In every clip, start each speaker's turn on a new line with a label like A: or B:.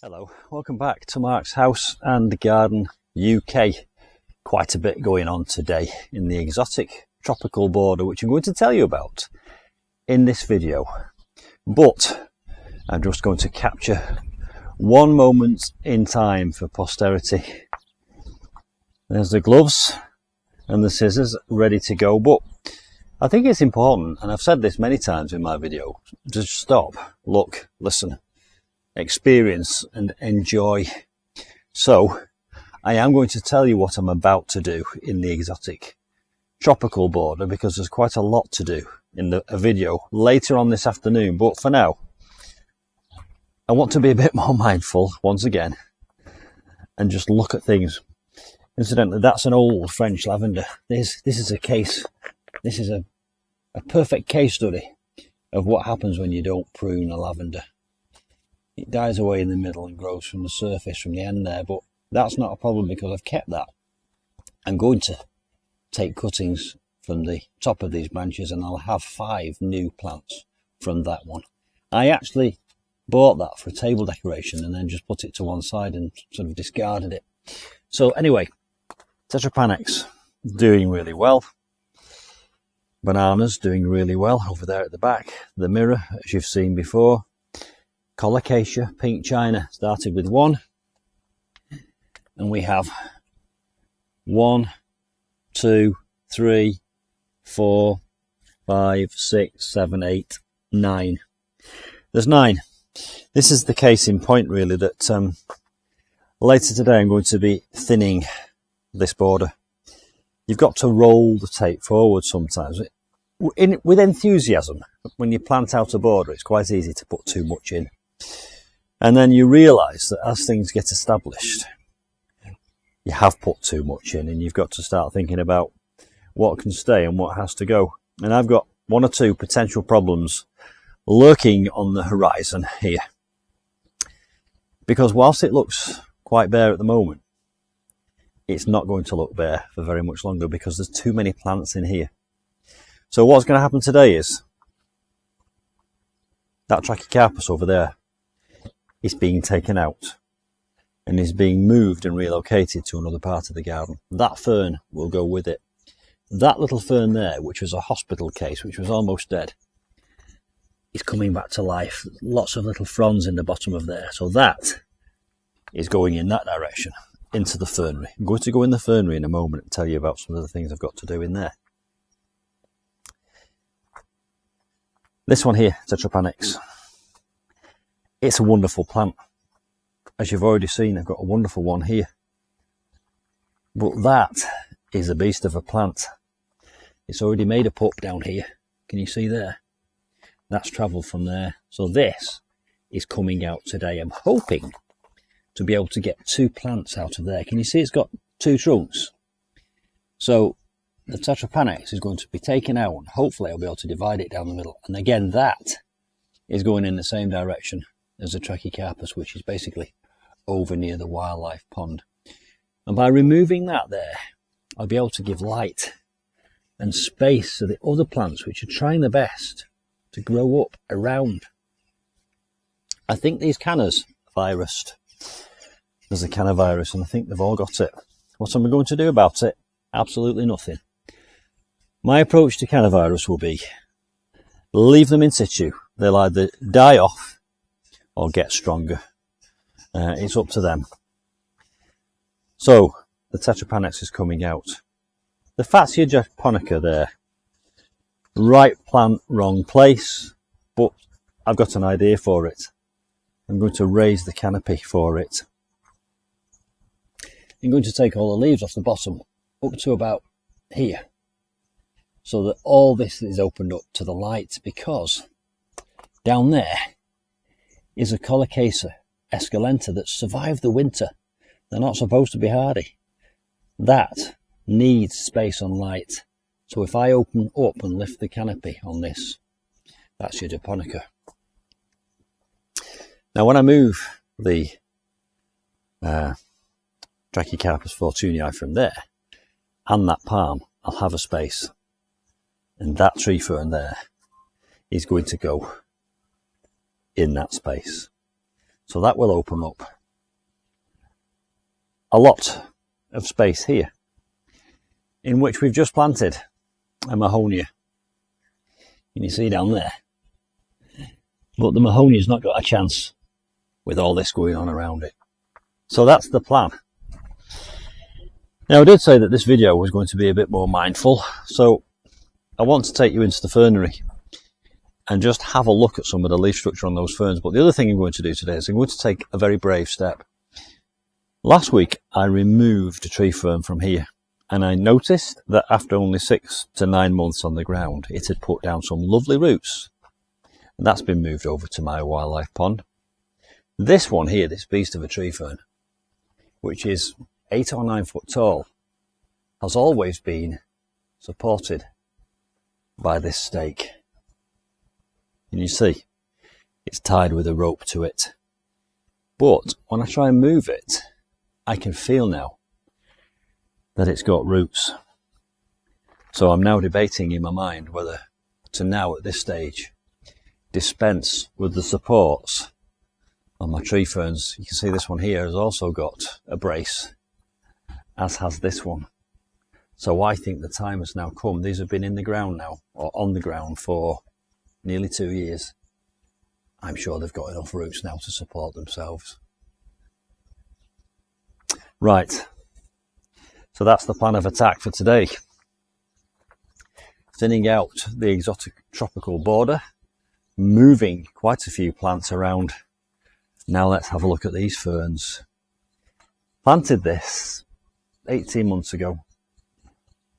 A: Hello, welcome back to Mark's House and Garden UK. Quite a bit going on today in the exotic tropical border, which I'm going to tell you about in this video. But I'm just going to capture one moment in time for posterity. There's the gloves and the scissors ready to go, but I think it's important, and I've said this many times in my video, to stop, look, listen, experience and enjoy. So I am going to tell you what I'm about to do in the exotic tropical border, because there's quite a lot to do in a video later on this afternoon. But for now, I want to be a bit more mindful once again and just look at things. Incidentally, that's an old French lavender. This is a case, this is a perfect case study of what happens when you don't prune a lavender. It dies away in the middle and grows from the surface from the end there, but that's not a problem because I've kept that. I'm going to take cuttings from the top of these branches and I'll have 5 new plants from that one. I actually bought that for a table decoration and then just put it to one side and sort of discarded it. So anyway, tetrapanax doing really well. Bananas doing really well over there at the back. The mirror, as you've seen before. Colocasia, pink china, started with 1, and we have 1, 2, 3, 4, 5, 6, 7, 8, 9. There's 9. This is the case in point, really, that later today I'm going to be thinning this border. You've got to roll the tape forward sometimes. With enthusiasm, when you plant out a border, it's quite easy to put too much in. And then you realise that as things get established, you have put too much in and you've got to start thinking about what can stay and what has to go. And I've got 1 or 2 potential problems lurking on the horizon here. Because whilst it looks quite bare at the moment, it's not going to look bare for very much longer because there's too many plants in here. So what's going to happen today is that trachycarpus over there is being taken out and is being moved and relocated to another part of the garden. That fern will go with it. That little fern there, which was a hospital case, which was almost dead, is coming back to life. Lots of little fronds in the bottom of there. So that is going in that direction, into the fernery. I'm going to go in the fernery in a moment and tell you about some of the things I've got to do in there. This one here, tetrapanax. It's a wonderful plant. As you've already seen, I've got a wonderful one here. But that is a beast of a plant. It's already made a pup down here. Can you see there? That's travelled from there. So this is coming out today. I'm hoping to be able to get 2 plants out of there. Can you see it's got 2 trunks? So the tetrapanax is going to be taken out and hopefully I'll be able to divide it down the middle. And again, that is going in the same direction as the trachycarpus, which is basically over near the wildlife pond. And by removing that there, I'll be able to give light and space to the other plants which are trying their best to grow up around. I think these cannas virused. There's a canna virus and I think they've all got it. What am I going to do about it? Absolutely nothing. My approach to canna virus will be leave them in situ. They'll either die off or get stronger. It's up to them. So the tetrapanax is coming out. The fatsia japonica there, right plant, wrong place, but I've got an idea for it. I'm going to raise the canopy for it. I'm going to take all the leaves off the bottom up to about here, so that all this is opened up to the light, because down there is a colocasia, esculenta, that survived the winter. They're not supposed to be hardy. That needs space and light. So if I open up and lift the canopy on this, that's your japonica. Now when I move the Trachycarpus fortunei from there and that palm, I'll have a space, and that tree fern there is going to go in that space. So that will open up a lot of space here, in which we've just planted a mahonia. And you see down there. But the mahonia's not got a chance with all this going on around it. So that's the plan. Now, I did say that this video was going to be a bit more mindful, so I want to take you into the fernery and just have a look at some of the leaf structure on those ferns. But the other thing I'm going to do today is I'm going to take a very brave step. Last week I removed a tree fern from here, and I noticed that after only 6 to 9 months on the ground it had put down some lovely roots, and that's been moved over to my wildlife pond. This one here, this beast of a tree fern, which is 8 or 9 foot tall, has always been supported by this stake. And you see, it's tied with a rope to it. But when I try and move it, I can feel now that it's got roots. So I'm now debating in my mind whether to now at this stage dispense with the supports on my tree ferns. You can see this one here has also got a brace, as has this one. So I think the time has now come. These have been in the ground now, or on the ground, for nearly 2 years. I'm sure they've got enough roots now to support themselves. Right, so that's the plan of attack for today. Thinning out the exotic tropical border, moving quite a few plants around. Now let's have a look at these ferns. Planted this 18 months ago.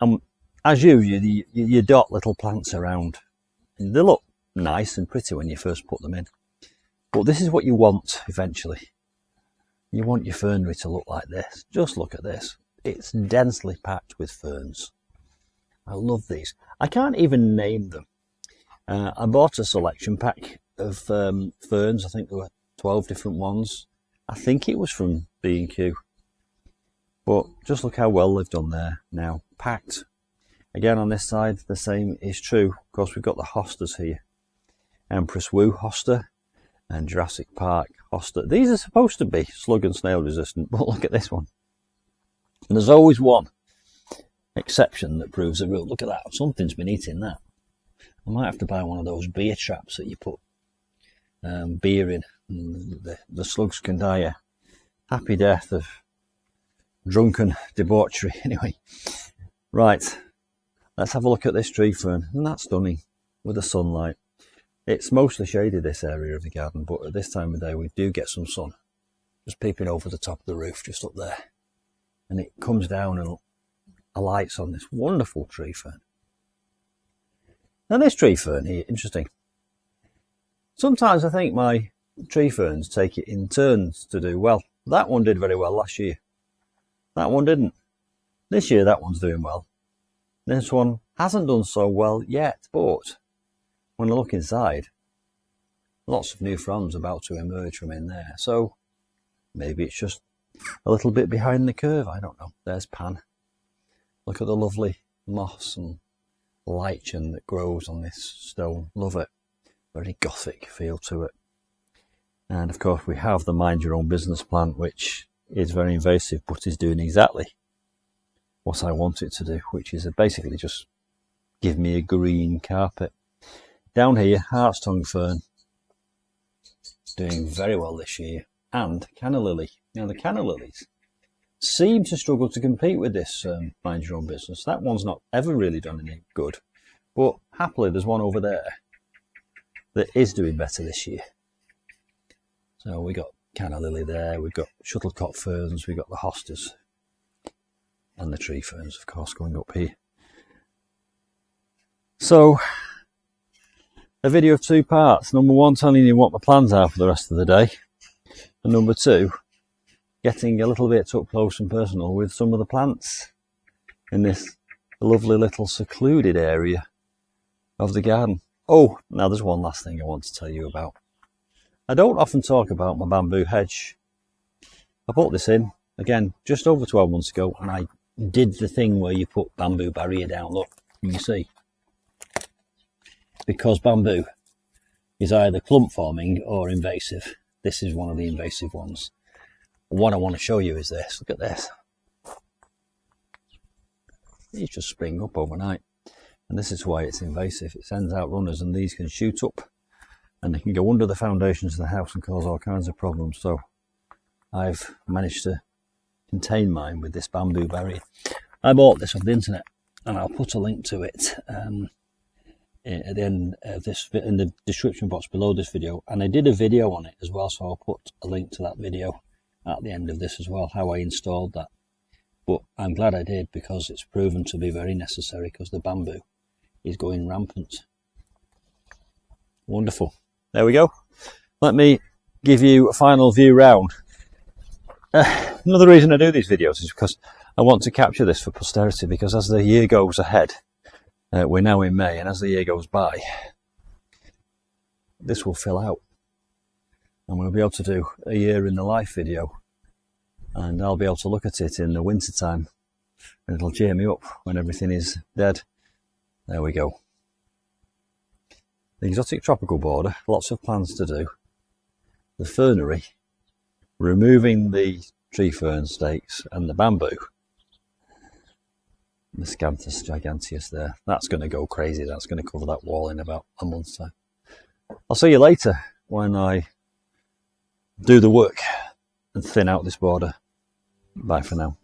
A: And as you dot little plants around. And they look nice and pretty when you first put them in. But this is what you want eventually. You want your fernery to look like this. Just look at this. It's densely packed with ferns. I love these. I can't even name them. I bought a selection pack of ferns. I think there were 12 different ones. I think it was from B&Q. But just look how well they've done there now. Packed. Again, on this side, the same is true. Of course, we've got the hostas here. Empress Wu hosta and Jurassic Park hosta. These are supposed to be slug and snail resistant, but look at this one. And there's always one exception that proves the rule. Look at that. Something's been eating that. I might have to buy one of those beer traps that you put beer in. And the slugs can die a happy death of drunken debauchery. Anyway, right. Let's have a look at this tree fern. Isn't that stunning with the sunlight? It's mostly shaded, this area of the garden, but at this time of day we do get some sun just peeping over the top of the roof just up there, and it comes down and alights on this wonderful tree fern. Now this tree fern here, interesting. Sometimes I think my tree ferns take it in turns to do well. That one did very well last year. That one didn't. This year that one's doing well. This one hasn't done so well yet, but when I look inside, lots of new fronds about to emerge from in there. So maybe it's just a little bit behind the curve. I don't know. There's Pan. Look at the lovely moss and lichen that grows on this stone. Love it. Very gothic feel to it. And of course we have the mind your own business plant, which is very invasive but is doing exactly what I want it to do, which is basically just give me a green carpet. Down here, Hart's tongue fern, doing very well this year, and canna lily. Now the canna lilies seem to struggle to compete with this mind your own business. That one's not ever really done any good, but happily there's one over there that is doing better this year. So we got canna lily there, we've got shuttlecock ferns, we've got the hostas, and the tree ferns, of course, going up here. So a video of 2 parts. Number 1, telling you what my plans are for the rest of the day. And number 2, getting a little bit up close and personal with some of the plants in this lovely little secluded area of the garden. Oh, now there's one last thing I want to tell you about. I don't often talk about my bamboo hedge. I put this in, again, just over 12 months ago, and I did the thing where you put bamboo barrier down. Look, can you see? Because bamboo is either clump forming or invasive. this is one of the invasive ones. What I want to show you is this. Look at this. These just spring up overnight, and this is why it's invasive. It sends out runners, and these can shoot up and they can go under the foundations of the house and cause all kinds of problems. So I've managed to contain mine with this bamboo barrier. I bought this off the internet, and I'll put a link to it at the end of this, in the description box below this video. And I did a video on it as well, so I'll put a link to that video at the end of this as well, how I installed that. But I'm glad I did, because it's proven to be very necessary, because the bamboo is going rampant. Wonderful. There we go. Let me give you a final view round. Another reason I do these videos is because I want to capture this for posterity, because as the year goes ahead, we're now in May, and as the year goes by, this will fill out. And we'll be able to do a year in the life video. And I'll be able to look at it in the winter time, and it'll cheer me up when everything is dead. There we go. The exotic tropical border, lots of plans to do. The fernery, removing the tree fern stakes and the bamboo. Miscanthus giganteus there. That's going to go crazy. That's going to cover that wall in about a month's time. I'll see you later when I do the work and thin out this border. Bye for now.